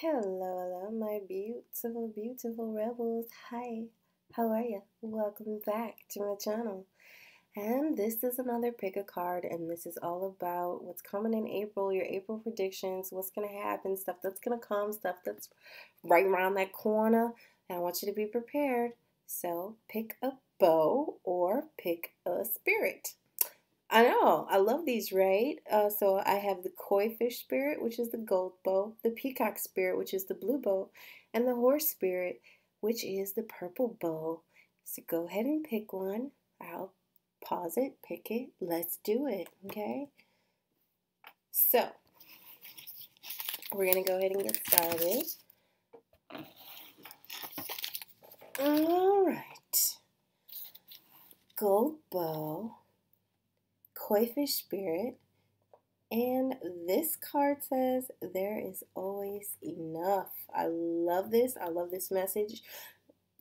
Hello, my beautiful, beautiful rebels. Hi, how are you? Welcome back to my channel. And this is another pick a card, and this is all about what's coming in April, your April predictions, what's going to happen, stuff that's going to come, stuff that's right around that corner. And I want you to be prepared. So pick a bow or pick a spirit. I know. I love these, right? So I have the koi fish spirit, which is the gold bow, the peacock spirit, which is the blue bow, and the horse spirit, which is the purple bow. So go ahead and pick one. I'll pause it, pick it. Let's do it, okay? So we're going to go ahead and get started. All right. Gold bow, koi fish spirit. And this card says, there is always enough. I love this. I love this message.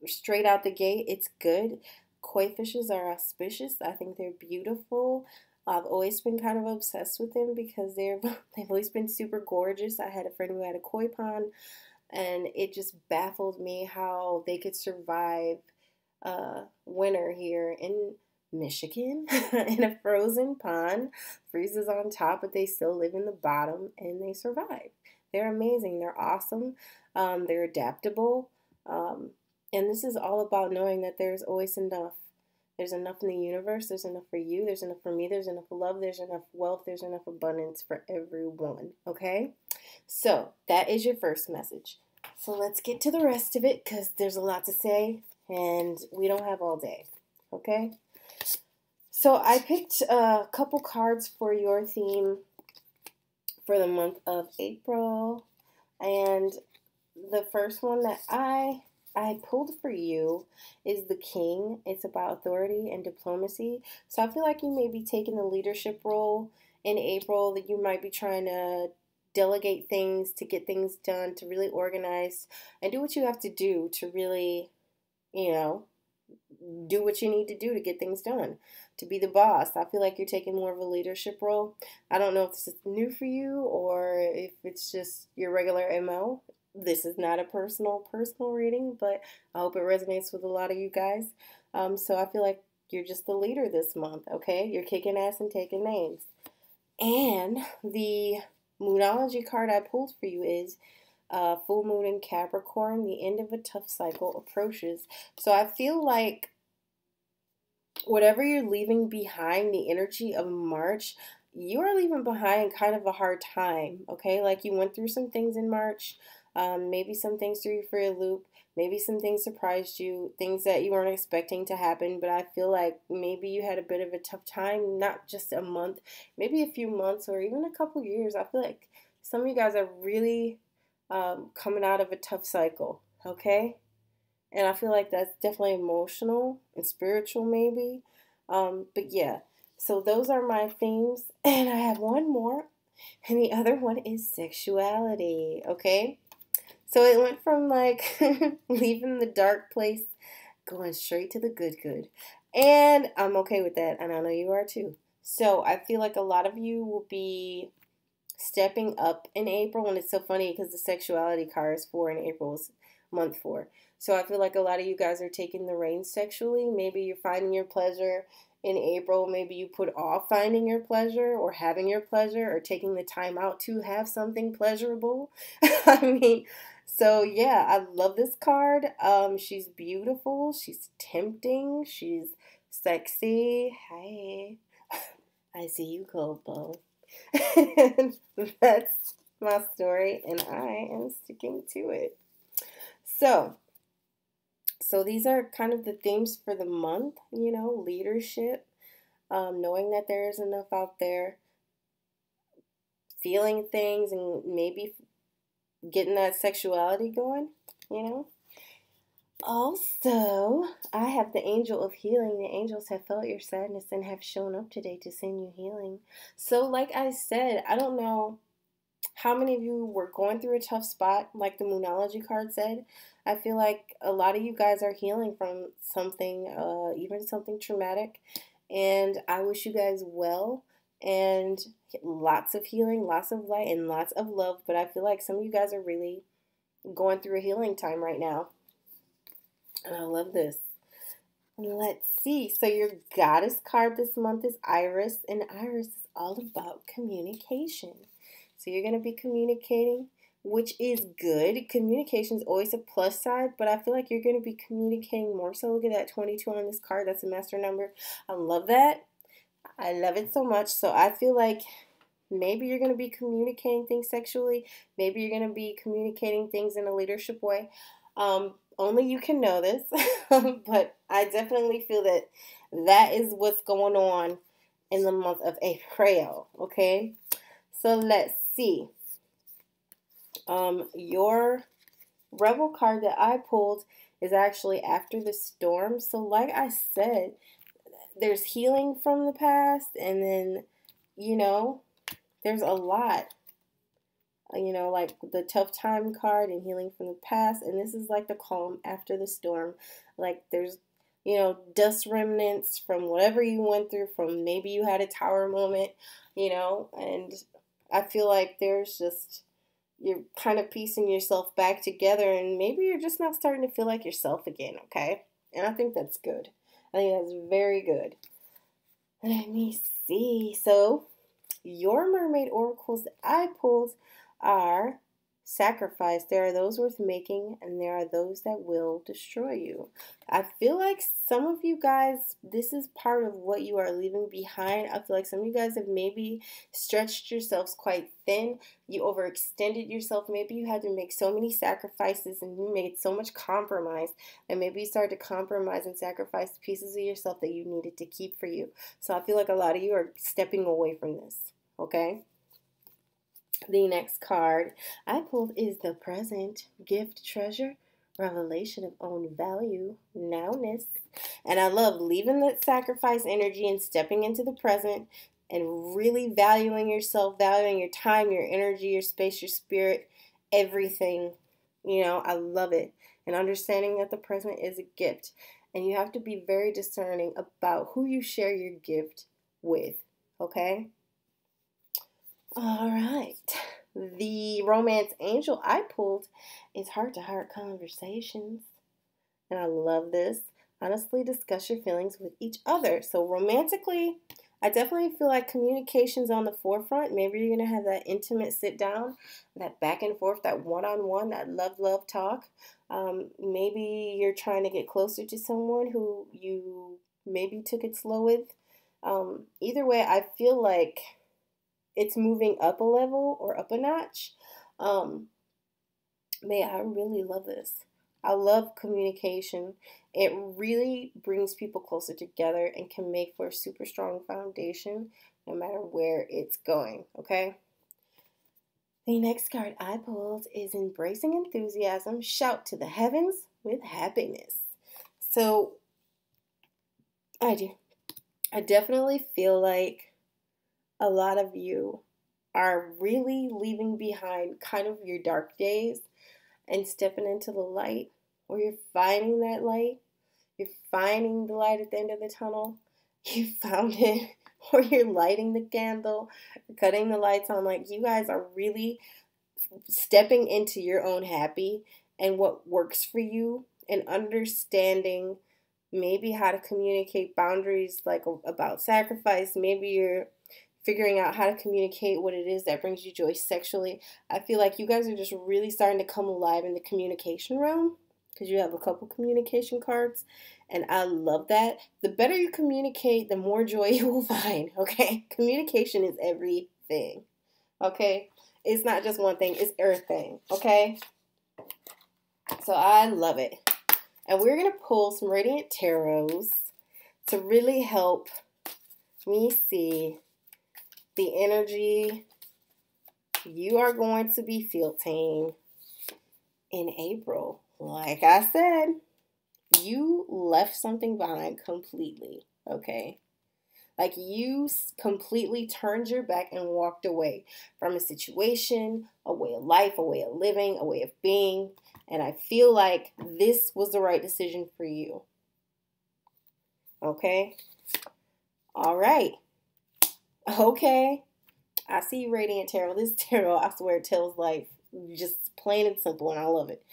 Straight out the gate, it's good. Koi fishes are auspicious. I think they're beautiful. I've always been kind of obsessed with them because they've always been super gorgeous. I had a friend who had a koi pond, and it just baffled me how they could survive winter here in Michigan in a frozen pond. Freezes on top, but they still live in the bottom and they survive. They're amazing. They're awesome. They're adaptable. And this is all about knowing that there's always enough. There's enough in the universe. There's enough for you. There's enough for me. There's enough love. There's enough wealth. There's enough abundance for everyone. Okay? So that is your first message. So let's get to the rest of it because there's a lot to say and we don't have all day. Okay? So I picked a couple cards for your theme for the month of April. And the first one that I pulled for you is the King. It's about authority and diplomacy. So I feel like you may be taking the leadership role in April, that you might be trying to delegate things, to get things done, to really organize and do what you have to do to really, do what you need to do to get things done, to be the boss. I feel like you're taking more of a leadership role. I don't know if this is new for you or if it's just your regular MO. This is not a personal reading, but I hope it resonates with a lot of you guys. So I feel like you're just the leader this month, okay? You're kicking ass and taking names. And the Moonology card I pulled for you is full moon in Capricorn. The end of a tough cycle approaches. So I feel like whatever you're leaving behind, the energy of March, you are leaving behind kind of a hard time, okay? Like you went through some things in March. Maybe some things threw you for a loop. Maybe some things surprised you, things that you weren't expecting to happen. But I feel like maybe you had a bit of a tough time, not just a month, maybe a few months or even a couple years. I feel like some of you guys are really coming out of a tough cycle, okay? And I feel like that's definitely emotional and spiritual, maybe. But yeah, so those are my themes. And I have one more, and the other one is sexuality, okay? So it went from like leaving the dark place, going straight to the good. And I'm okay with that, and I know you are too. So I feel like a lot of you will be stepping up in April, and it's so funny because the sexuality card is 4 in April's month 4. So I feel like a lot of you guys are taking the reins sexually. Maybe you're finding your pleasure in April. Maybe you put off finding your pleasure or having your pleasure or taking the time out to have something pleasurable. I mean, so yeah, I love this card. She's beautiful. She's tempting. She's sexy. Hey, I see you, Coco. And that's my story, and I am sticking to it. So these are kind of the themes for the month, leadership, knowing that there is enough out there, feeling things, and maybe getting that sexuality going, Also, I have the angel of healing. The angels have felt your sadness and have shown up today to send you healing. So, like I said, I don't know how many of you were going through a tough spot, like the Moonology card said. I feel like a lot of you guys are healing from something, even something traumatic. And I wish you guys well and lots of healing, lots of light, and lots of love. But I feel like some of you guys are really going through a healing time right now. And I love this. Let's see. So your goddess card this month is Iris, and Iris is all about communication. So you're going to be communicating, which is good. Communication is always a plus side, but I feel like you're going to be communicating more so. Look at that 22 on this card. That's a master number. I love that. I love it so much. So I feel like maybe you're going to be communicating things sexually. Maybe you're going to be communicating things in a leadership way. Only you can know this, but I definitely feel that that is what's going on in the month of April, okay? So let's see. Your Rebel card that I pulled is actually After the Storm. So like I said, there's healing from the past, and then, there's a lot. Like the tough time card and healing from the past. And this is like the calm after the storm. Like there's, dust remnants from whatever you went through, from maybe you had a tower moment, and I feel like there's just, you're kind of piecing yourself back together, and maybe you're just not starting to feel like yourself again, okay? And I think that's good. I think that's very good. Let me see. So your mermaid oracles that I pulled are sacrifice. There are those worth making, and there are those that will destroy you. I feel like some of you guys, this is part of what you are leaving behind. I feel like some of you guys have maybe stretched yourselves quite thin. You overextended yourself. Maybe you had to make so many sacrifices and you made so much compromise, and maybe you started to compromise and sacrifice pieces of yourself that you needed to keep for you. So I feel like a lot of you are stepping away from this, okay? The next card I pulled is the Present, Gift, Treasure, Revelation of Own Value, Nowness. And I love leaving that sacrifice energy and stepping into the present and really valuing yourself, valuing your time, your energy, your space, your spirit, everything. I love it. And understanding that the present is a gift. And you have to be very discerning about who you share your gift with, okay? All right. The romance angel I pulled is heart-to-heart conversations. And I love this. Honestly, discuss your feelings with each other. So romantically, I definitely feel like communication's on the forefront. Maybe you're going to have that intimate sit down, that back and forth, that one-on-one, that love talk. Maybe you're trying to get closer to someone who you maybe took it slow with. Either way, I feel like it's moving up a level or up a notch. Man, I really love this. I love communication. It really brings people closer together and can make for a super strong foundation no matter where it's going, okay? The next card I pulled is Embracing Enthusiasm, Shout to the Heavens with Happiness. So, I definitely feel like a lot of you are really leaving behind kind of your dark days and stepping into the light, or you're finding that light. You're finding the light at the end of the tunnel. You found it, or you're lighting the candle, cutting the lights on. Like, you guys are really stepping into your own happy and what works for you, and understanding maybe how to communicate boundaries, like about sacrifice. Maybe you're figuring out how to communicate what it is that brings you joy sexually. I feel like you guys are just really starting to come alive in the communication realm, because you have a couple communication cards, and I love that. The better you communicate, the more joy you will find, okay? Communication is everything, okay? It's not just one thing, it's everything, okay? So I love it. And we're going to pull some Radiant Tarots to really help me see the energy you are going to be feeling in April. Like I said, you left something behind completely, okay? Like, you completely turned your back and walked away from a situation, a way of life, a way of living, a way of being. And I feel like this was the right decision for you. Okay? All right. Okay. I see you, Radiant Tarot. This tarot, I swear, tells life. Just plain and simple, and I love it.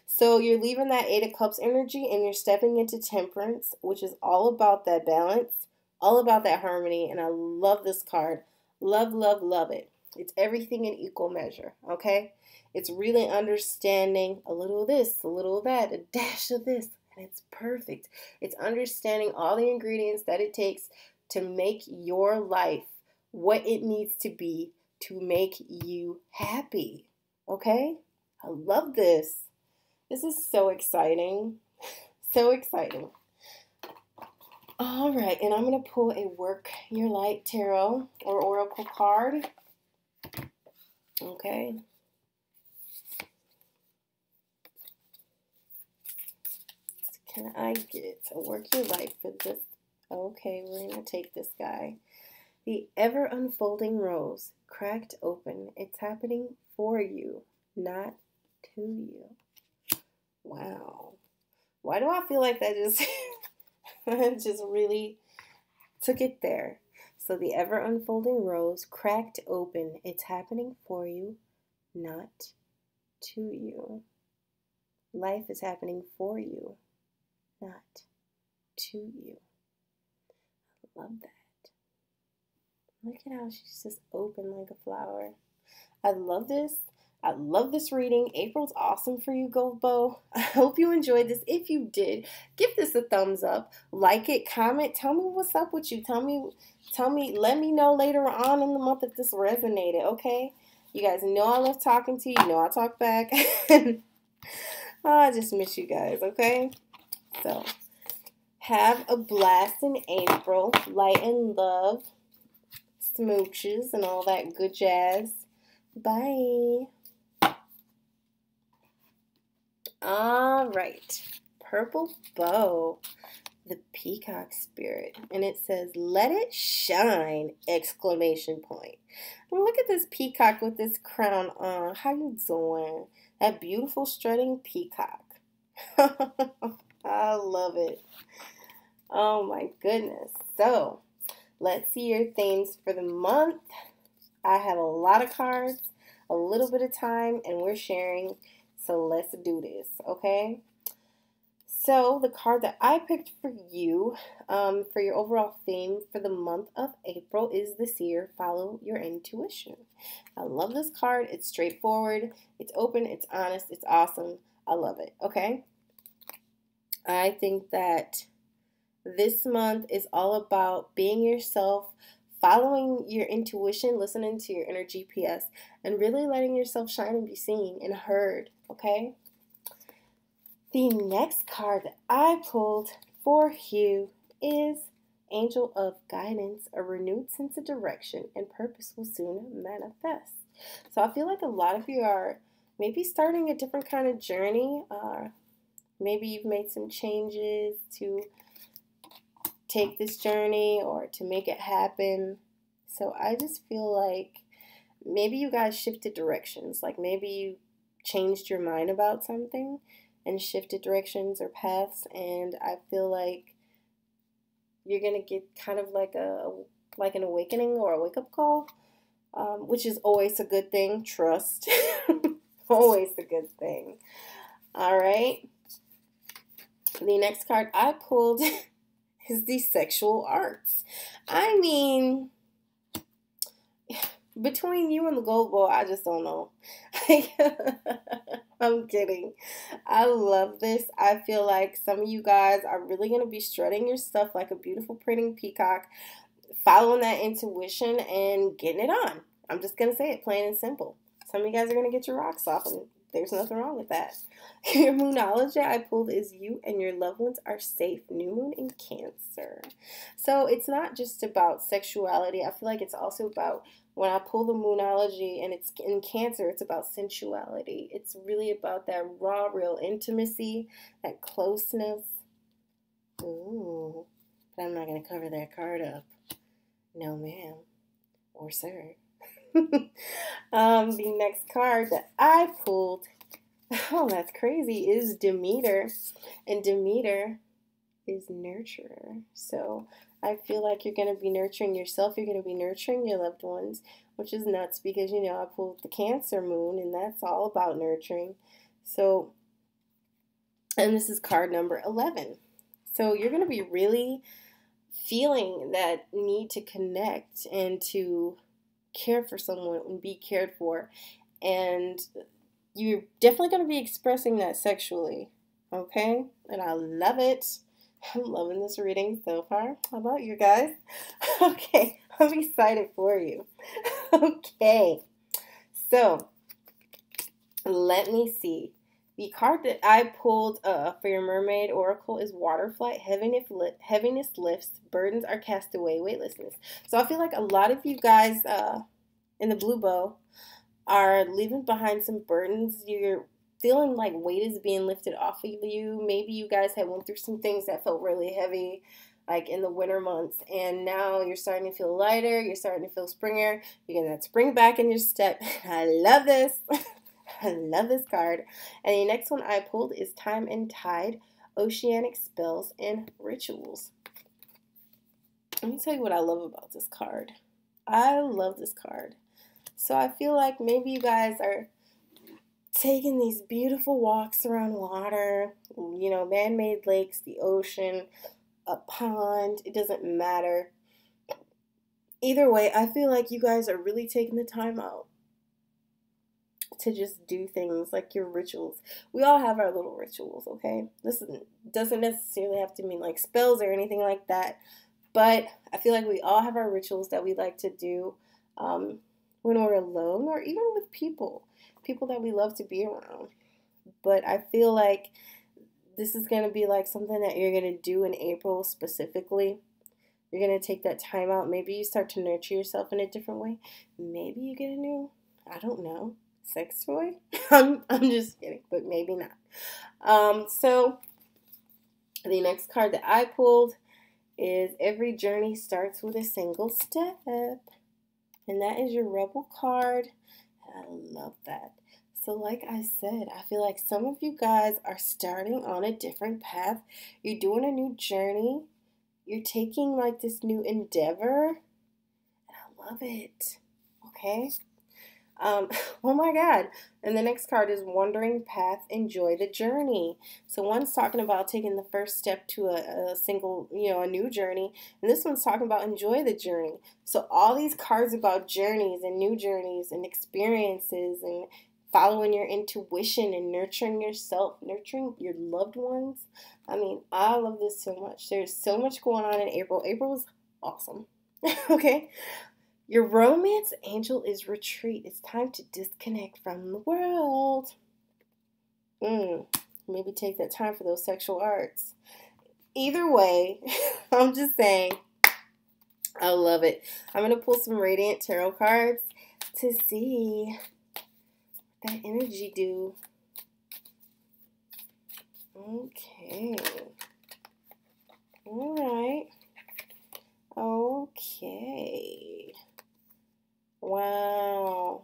So you're leaving that Eight of Cups energy and you're stepping into Temperance, which is all about that balance, all about that harmony, and I love this card. Love, love, love it. It's everything in equal measure, okay? It's really understanding a little of this, a little of that, a dash of this, and it's perfect. It's understanding all the ingredients that it takes to make your life what it needs to be to make you happy, okay? I love this. This is so exciting. So exciting. All right, and I'm going to pull a Work Your Light Tarot or Oracle card. Okay. Can I get a Work Your Light for this? Okay, we're going to take this guy. The ever unfolding rose, cracked open. It's happening for you, not to you. Wow. Why do I feel like that just just really took it there? So the ever unfolding rose, cracked open. It's happening for you, not to you. Life is happening for you, not to you. I love that. Look at how she's just open like a flower. I love this. I love this reading. April's awesome for you, Gold Bow. I hope you enjoyed this. If you did, give this a thumbs up. Like it, comment. Tell me what's up with you. Tell me, let me know later on in the month if this resonated, okay? You guys know I love talking to you. You know I talk back. Oh, I just miss you guys, okay? So, have a blast in April. Light and love. Smooches and all that good jazz. Bye. All right, Purple Bow, the Peacock Spirit, and it says, "Let it shine!" Exclamation point. And look at this peacock with this crown on. How you doing? That beautiful strutting peacock. I love it. Oh my goodness. So, let's see your themes for the month. I have a lot of cards, a little bit of time, and we're sharing. So let's do this, okay? So the card that I picked for you, for your overall theme for the month of April is the Seer. Follow your intuition. I love this card. It's straightforward. It's open. It's honest. It's awesome. I love it, okay? I think that this month is all about being yourself, following your intuition, listening to your inner GPS, and really letting yourself shine and be seen and heard, okay? The next card that I pulled for you is Angel of Guidance. A renewed sense of direction and purpose will soon manifest. So I feel like a lot of you are maybe starting a different kind of journey. Maybe you've made some changes to take this journey or to make it happen. So I just feel like maybe you guys shifted directions. Like maybe you changed your mind about something and shifted directions or paths, and I feel like you're gonna get kind of like an awakening or a wake-up call, which is always a good thing. Trust. Always a good thing. All right. The next card I pulled is the Sexual Arts. I mean, between you and the Gold Bowl, I just don't know. I'm kidding. I love this. I feel like some of you guys are really going to be strutting your stuff like a beautiful, pretty peacock, following that intuition and getting it on. I'm just going to say it plain and simple. Some of you guys are going to get your rocks off, and there's nothing wrong with that. Your moonology I pulled is you and your loved ones are safe. New moon in Cancer. So it's not just about sexuality. I feel like it's also about, when I pull the moonology and it's in Cancer, it's about sensuality. It's really about that raw, real intimacy, that closeness. Ooh, but I'm not going to cover that card up. No, ma'am. Or sir. The next card that I pulled, oh, that's crazy, is Demeter. And Demeter is nurturer. So I feel like you're going to be nurturing yourself. You're going to be nurturing your loved ones which is nuts because, I pulled the Cancer moon, and that's all about nurturing. So, and this is card number 11. So you're going to be really feeling that need to connect and to care for someone and be cared for. And you're definitely going to be expressing that sexually. Okay? And I love it. I'm loving this reading so far. How about you guys? Okay, I'm excited for you. Okay, so let me see. The card that I pulled for your mermaid oracle is water flight. Heaviness lifts, burdens are cast away, weightlessness. So I feel like a lot of you guys in the blue bow are leaving behind some burdens. You're feeling like weight is being lifted off of you. Maybe you guys had went through some things that felt really heavy, like in the winter months, and now you're starting to feel lighter. You're starting to feel springier. You're getting that spring back in your step. I love this. I love this card. And the next one I pulled is Time and Tide, Oceanic Spells and Rituals. Let me tell you what I love about this card. I love this card. So I feel like maybe you guys are taking these beautiful walks around water, man-made lakes, the ocean, a pond, it doesn't matter. Either way, I feel like you guys are really taking the time out to just do things like your rituals. We all have our little rituals, okay? This doesn't necessarily have to mean like spells or anything like that, but I feel like we all have our rituals that we like to do when we're alone or even with people that we love to be around. But I feel like this is going to be like something that you're going to do in April specifically. You're going to take that time out. Maybe you start to nurture yourself in a different way. Maybe you get a new, I don't know, sex toy. I'm just kidding, but maybe not. So the next card that I pulled is Every Journey Starts with a Single Step. And that is your Rebel card. I love that. So like I said, I feel like some of you guys are starting on a different path. You're doing a new journey. You're taking like this new endeavor. And I love it. Okay? Oh my God. And the next card is Wandering Path, Enjoy the Journey. So one's talking about taking the first step to a single, a new journey. And this one's talking about enjoy the journey. So all these cards about journeys and new journeys and experiences and following your intuition and nurturing yourself, nurturing your loved ones. I mean, I love this so much. There's so much going on in April. April is awesome. Okay? Your romance angel is retreat. It's time to disconnect from the world. Maybe take that time for those sexual arts. Either way, I'm just saying, I love it. I'm going to pull some Radiant Tarot cards to see what that energy do. Okay. All right. Okay. Wow.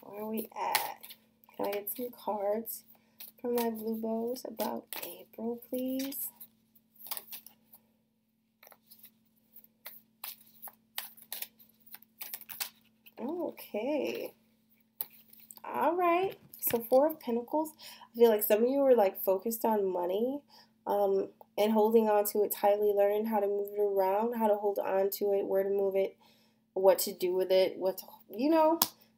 Where are we at? Can I get some cards from my blue bows about April, please? Okay. All right. So Four of Pentacles. I feel like some of you were like focused on money and holding on to it tightly, learning how to move it around, how to hold on to it, where to move it, what to do with it,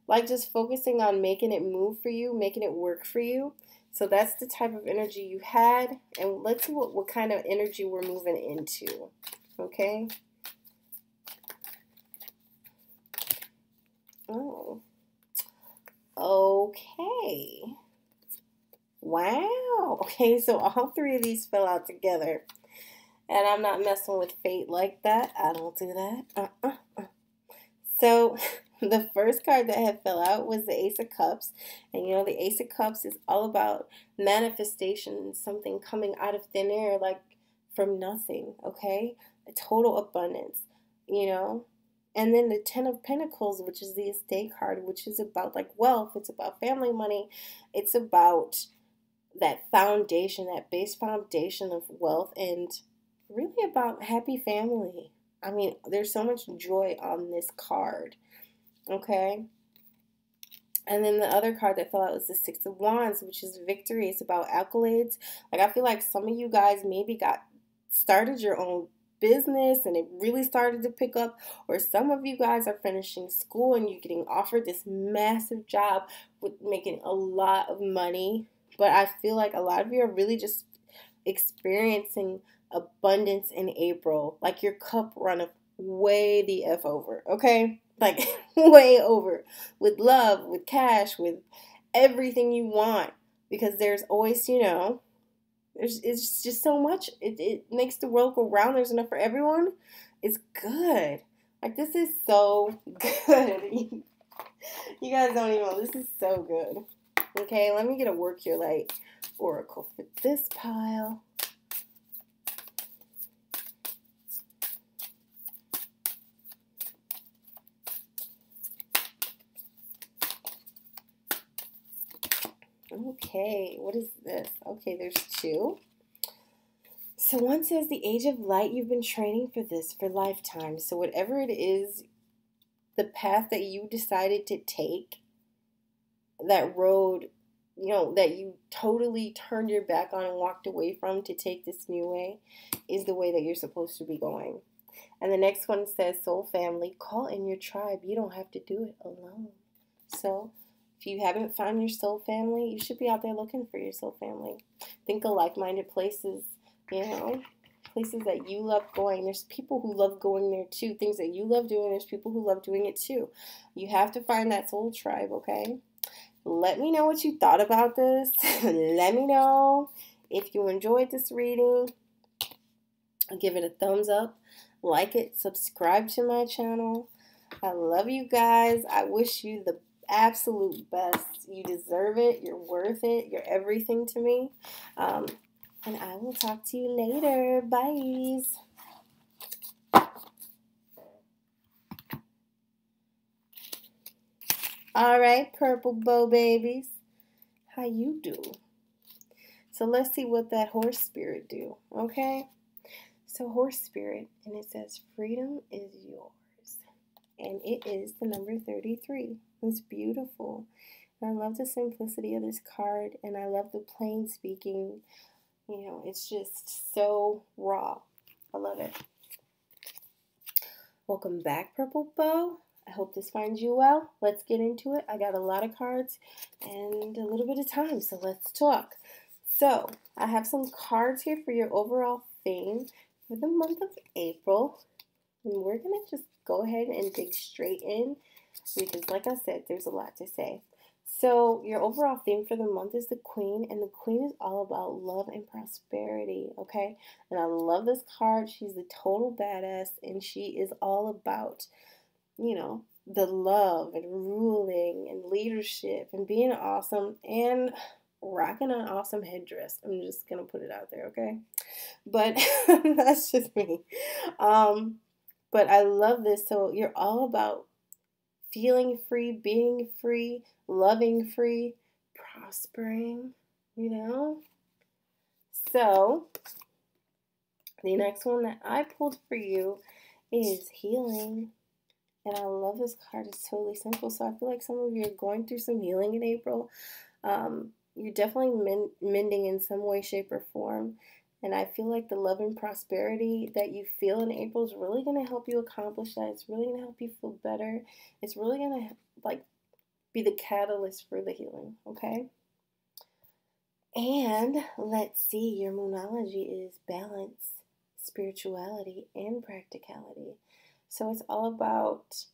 like just focusing on making it move for you, making it work for you. So that's the type of energy you had. And let's see what kind of energy we're moving into. Okay? Oh. Okay. Wow. Okay, so all three of these fell out together. And I'm not messing with fate like that. I don't do that. So the first card that had fell out was the Ace of Cups. And the Ace of Cups is all about manifestation, something coming out of thin air, like from nothing, okay? A total abundance, And then the Ten of Pentacles, which is the Estate card, which is about like wealth. It's about family money. It's about that foundation, that base foundation of wealth, and really about happy family. I mean, there's so much joy on this card, okay? And then the other card that fell out was the Six of Wands, which is victory. It's about accolades. Like, I feel like some of you guys maybe started your own business and it really started to pick up, or some of you guys are finishing school and you're getting offered this massive job with making a lot of money. But I feel like a lot of you are really just experiencing abundance in April. Like, your cup runneth way the F over, okay? Like, way over, with love, with cash, with everything you want, because there's always, it's just so much. It makes the world go round. There's enough for everyone. It's good. Like, this is so good. You guys don't even know. This is so good. Okay, let me get a work your light oracle for this pile. Okay, what is this? Okay, there's two. So one says the age of light. You've been training for this for lifetimes. So whatever it is, the path that you decided to take, that road, that you totally turned your back on and walked away from to take this new way, is the way that you're supposed to be going. And the next one says soul family. Call in your tribe. You don't have to do it alone. So if you haven't found your soul family, you should be out there looking for your soul family. Think of like-minded places, places that you love going. There's people who love going there too. Things that you love doing, there's people who love doing it too. You have to find that soul tribe, okay? Let me know what you thought about this. Let me know if you enjoyed this reading. Give it a thumbs up. Like it. Subscribe to my channel. I love you guys. I wish you the absolute best. You deserve it. You're worth it. You're everything to me. And I will talk to you later. Bye. All right, purple bow babies. How you do? So let's see what that horse spirit do, okay? So horse spirit, and it says freedom is yours. And it is the number 33. It's beautiful. And I love the simplicity of this card, and I love the plain speaking. It's just so raw. I love it. Welcome back, Purple Bow. I hope this finds you well. Let's get into it. I got a lot of cards and a little bit of time, so let's talk. So I have some cards here for your overall theme for the month of April. And we're going to just go ahead and dig straight in because, like I said, there's a lot to say. So your overall theme for the month is the Queen, and the Queen is all about love and prosperity, okay? And I love this card. She's the total badass, and she is all about, the love and ruling and leadership and being awesome and rocking an awesome headdress. I'm just going to put it out there, okay? But that's just me. But I love this. So you're all about feeling free, being free, loving free, prospering, So the next one that I pulled for you is healing. And I love this card. It's totally simple. So I feel like some of you are going through some healing in April. You're definitely mending in some way, shape, or form. And I feel like the love and prosperity that you feel in April is really going to help you accomplish that. It's really going to help you feel better. It's really going to be the catalyst for the healing, okay? And let's see, your moonology is balance, spirituality, and practicality. So it's all about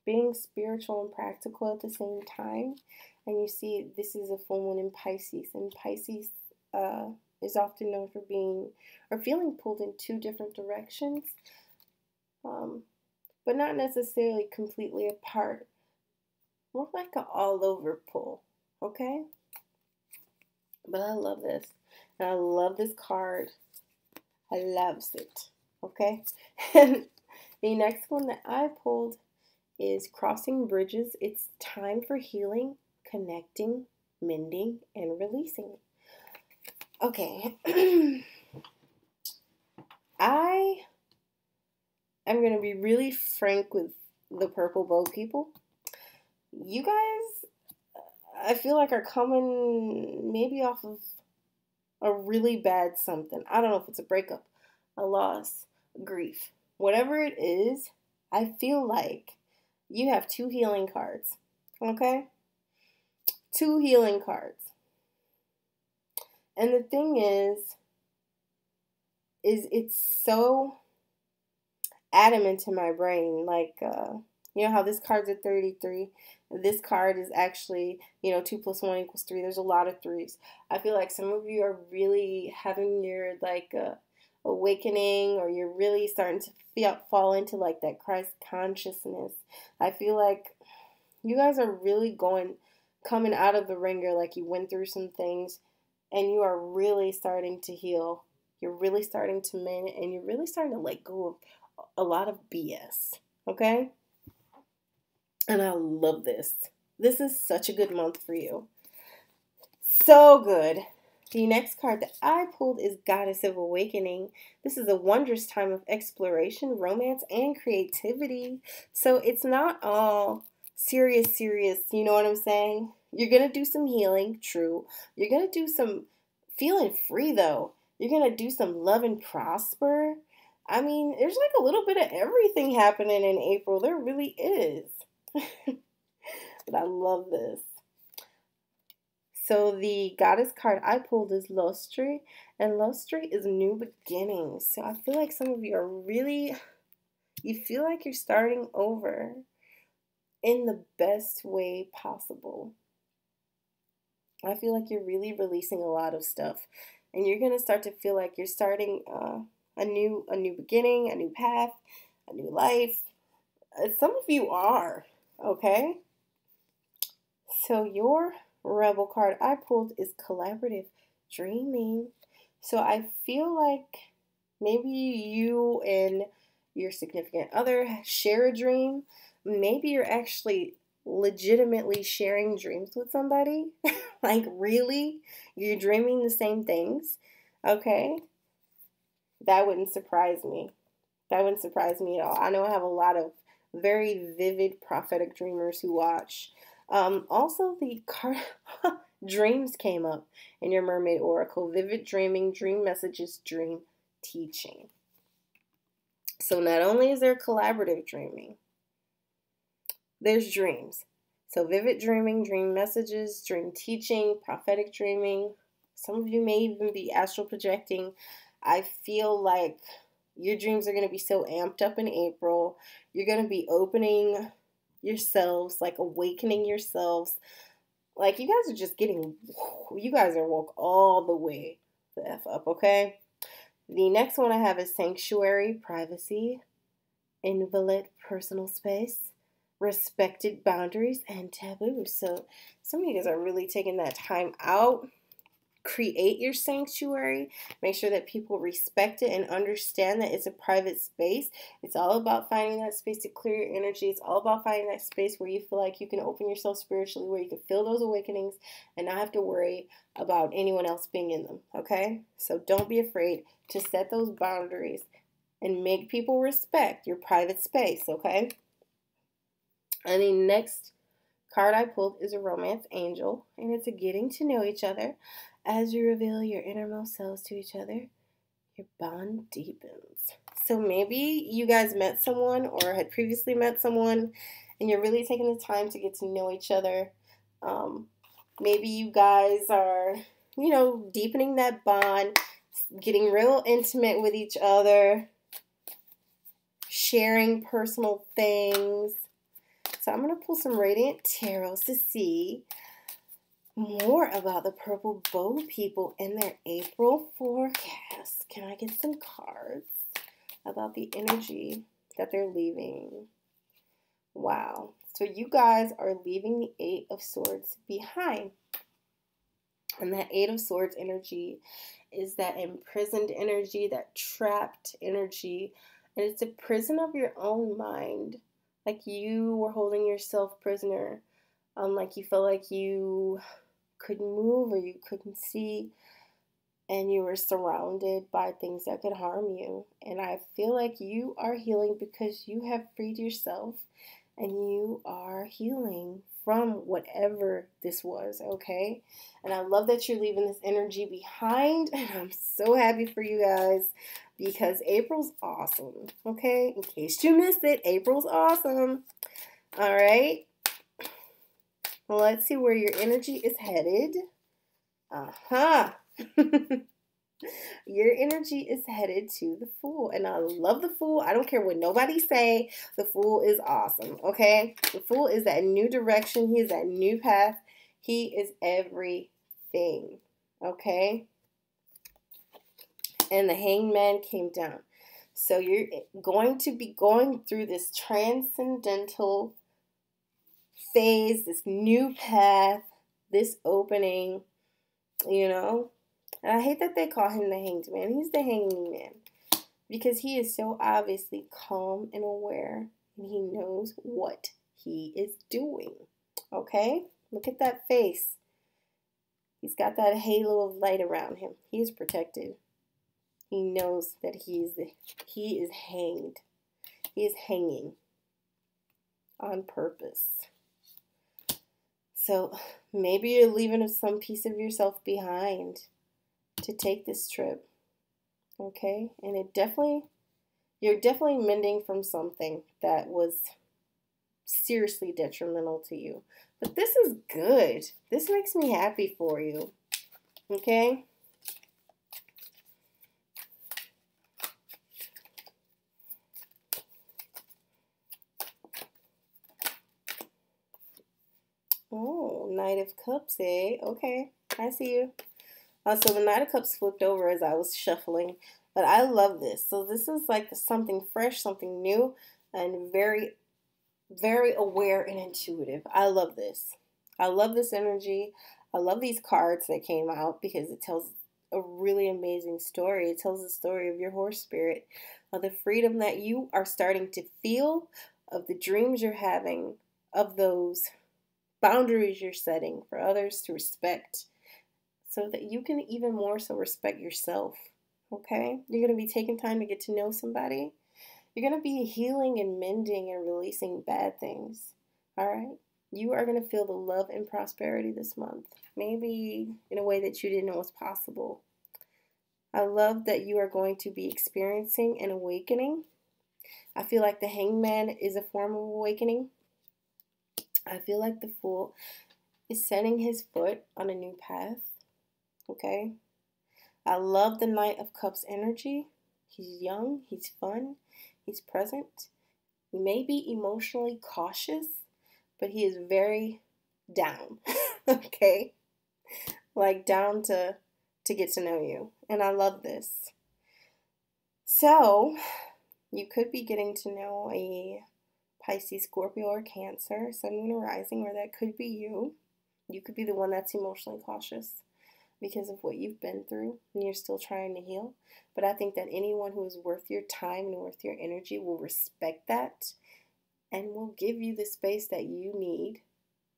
being spiritual and practical at the same time. And you see, this is a full moon in Pisces, and Pisces is often known for being or feeling pulled in two different directions, but not necessarily completely apart. More like an all-over pull, okay? But I love this, and I love this card. I loves it, okay? And the next one that I pulled is crossing bridges. It's time for healing, connecting, mending, and releasing. Okay. I I'm going to be really frank with the purple bow people. You guys, I feel like are coming maybe off of a really bad something. I don't know if it's a breakup, a loss, grief. Whatever it is, I feel like you have two healing cards. Okay? Two healing cards. And the thing is it's so adamant in my brain. Like, you know how this card's at 33? This card is actually, 2 plus 1 equals 3. There's a lot of threes. I feel like some of you are really having your, like, awakening, or you're really starting to fall into, like, that Christ consciousness. I feel like you guys are really coming out of the ringer, like you went through some things, and you are really starting to heal. You're really starting to mend, and you're really starting to let go of a lot of BS. Okay? And I love this. This is such a good month for you. So good. The next card that I pulled is Goddess of Awakening. This is a wondrous time of exploration, romance, and creativity. So it's not all serious, you know what I'm saying? You're going to do some healing, true. You're going to do some feeling free, though. You're going to do some love and prosper. I mean, there's like a little bit of everything happening in April. There really is. But I love this. So the goddess card I pulled is Lostri, and Lostri is new beginnings. So I feel like some of you are really, you feel like you're starting over in the best way possible. I feel like you're really releasing a lot of stuff, and you're going to start to feel like you're starting a new beginning, a new path, a new life. Some of you are, okay? So your rebel card I pulled is Collaborative Dreaming. So I feel like maybe you and your significant other share a dream. Maybe you're actually legitimately sharing dreams with somebody. Like, really? You're dreaming the same things? Okay? That wouldn't surprise me. That wouldn't surprise me at all. I know I have a lot of very vivid prophetic dreamers who watch. Also, the card dreams came up in your mermaid oracle. Vivid dreaming, dream messages, dream teaching. So not only is there collaborative dreaming, there's dreams. So vivid dreaming, dream messages, dream teaching, prophetic dreaming. Some of you may even be astral projecting. I feel like your dreams are going to be so amped up in April. You're going to be opening yourselves, like awakening yourselves. Like, you guys are just you guys are woke all the way the F up, okay? The next one I have is Sanctuary, Privacy, Invalid Personal Space, Respected Boundaries, and Taboos. So some of you guys are really taking that time out. Create your sanctuary. Make sure that people respect it and understand that it's a private space. It's all about finding that space to clear your energy. It's all about finding that space where you feel like you can open yourself spiritually, where you can feel those awakenings and not have to worry about anyone else being in them, okay? So don't be afraid to set those boundaries and make people respect your private space, okay? And the next card I pulled is a Romance Angel, and it's a getting to know each other. As you reveal your innermost selves to each other, your bond deepens. So maybe you guys met someone or had previously met someone, and you're really taking the time to get to know each other. Maybe you guys are, deepening that bond, getting real intimate with each other, sharing personal things. So I'm going to pull some Radiant Tarots to see more about the purple bow people in their April forecast. Can I get some cards about the energy that they're leaving? Wow. So you guys are leaving the Eight of Swords behind. And that Eight of Swords energy is that imprisoned energy, that trapped energy. And it's a prison of your own mind. Like you were holding yourself prisoner. Like you felt like you couldn't move or you couldn't see. and you were surrounded by things that could harm you. And I feel like you are healing because you have freed yourself and you are healing from whatever this was, okay? And I love that you're leaving this energy behind. And I'm so happy for you guys because April's awesome, okay? In case you missed it, April's awesome. All right. Well, let's see where your energy is headed. Uh-huh. Your energy is headed to the Fool. And I love the Fool. I don't care what nobody say. The Fool is awesome, okay? The Fool is that new direction. He is that new path. He is everything, okay? And the Hangman came down. So you're going to be going through this transcendental phase, this new path, this opening, you know? And I hate that they call him the Hanged Man. He's the hanging man because he is so obviously calm and aware and he knows what he is doing. Okay? Look at that face. He's got that halo of light around him. He is protected. He knows that he is hanged. He is hanging on purpose. So maybe you're leaving some piece of yourself behind to take this trip, okay? And you're definitely mending from something that was seriously detrimental to you. But this is good. This makes me happy for you, okay? Oh, Knight of Cups, eh? Okay, I see you. So the Knight of Cups flipped over as I was shuffling. But I love this. So this is like something fresh, something new, and very, very aware and intuitive. I love this. I love this energy. I love these cards that came out because it tells a really amazing story. It tells the story of your horse spirit, of the freedom that you are starting to feel, of the dreams you're having, of those boundaries you're setting for others to respect, so that you can even more so respect yourself, okay? You're going to be taking time to get to know somebody. You're going to be healing and mending and releasing bad things, all right? You are going to feel the love and prosperity this month, maybe in a way that you didn't know was possible. I love that you are going to be experiencing an awakening. I feel like the Hangman is a form of awakening. I feel like the Fool is setting his foot on a new path. Okay? I love the Knight of Cups energy. He's young, he's fun, he's present. He may be emotionally cautious, but he is very down. Okay? Like down to get to know you. And I love this. So, you could be getting to know a Pisces, Scorpio, or Cancer, Sun, Moon, or Rising, or that could be you. You could be the one that's emotionally cautious because of what you've been through and you're still trying to heal. But I think that anyone who is worth your time and worth your energy will respect that and will give you the space that you need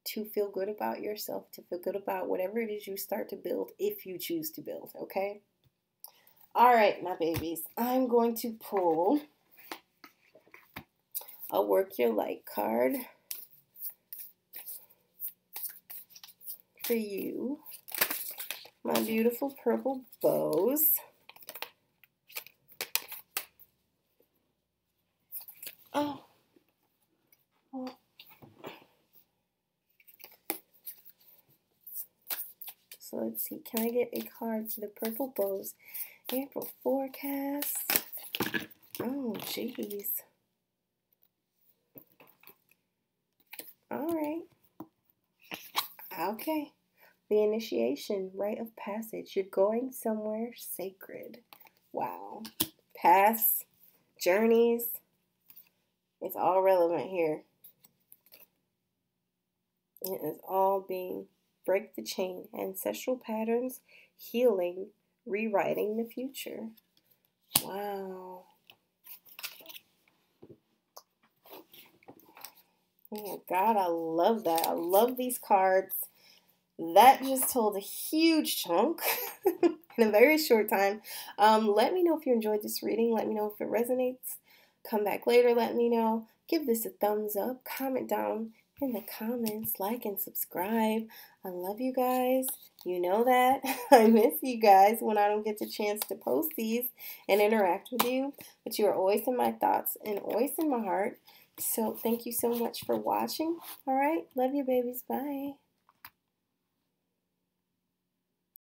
to feel good about yourself, to feel good about whatever it is you start to build, if you choose to build, okay? All right, my babies, I'm going to pull a Work Your Light card for you, my beautiful purple bows. Oh. So let's see, can I get a card for the purple bows? April forecast. Oh, jeez. All right. Okay. The initiation, rite of passage. You're going somewhere sacred. Wow. Paths, journeys. It's all relevant here. It is all being break the chain, ancestral patterns, healing, rewriting the future. Wow. Oh my God, I love that. I love these cards. that just told a huge chunk in a very short time. Let me know if you enjoyed this reading. Let me know if it resonates. Come back later. Let me know. Give this a thumbs up. Comment down in the comments. Like and subscribe. I love you guys. You know that. I miss you guys when I don't get the chance to post these and interact with you. But you are always in my thoughts and always in my heart. So thank you so much for watching. All right. Love you, babies. Bye.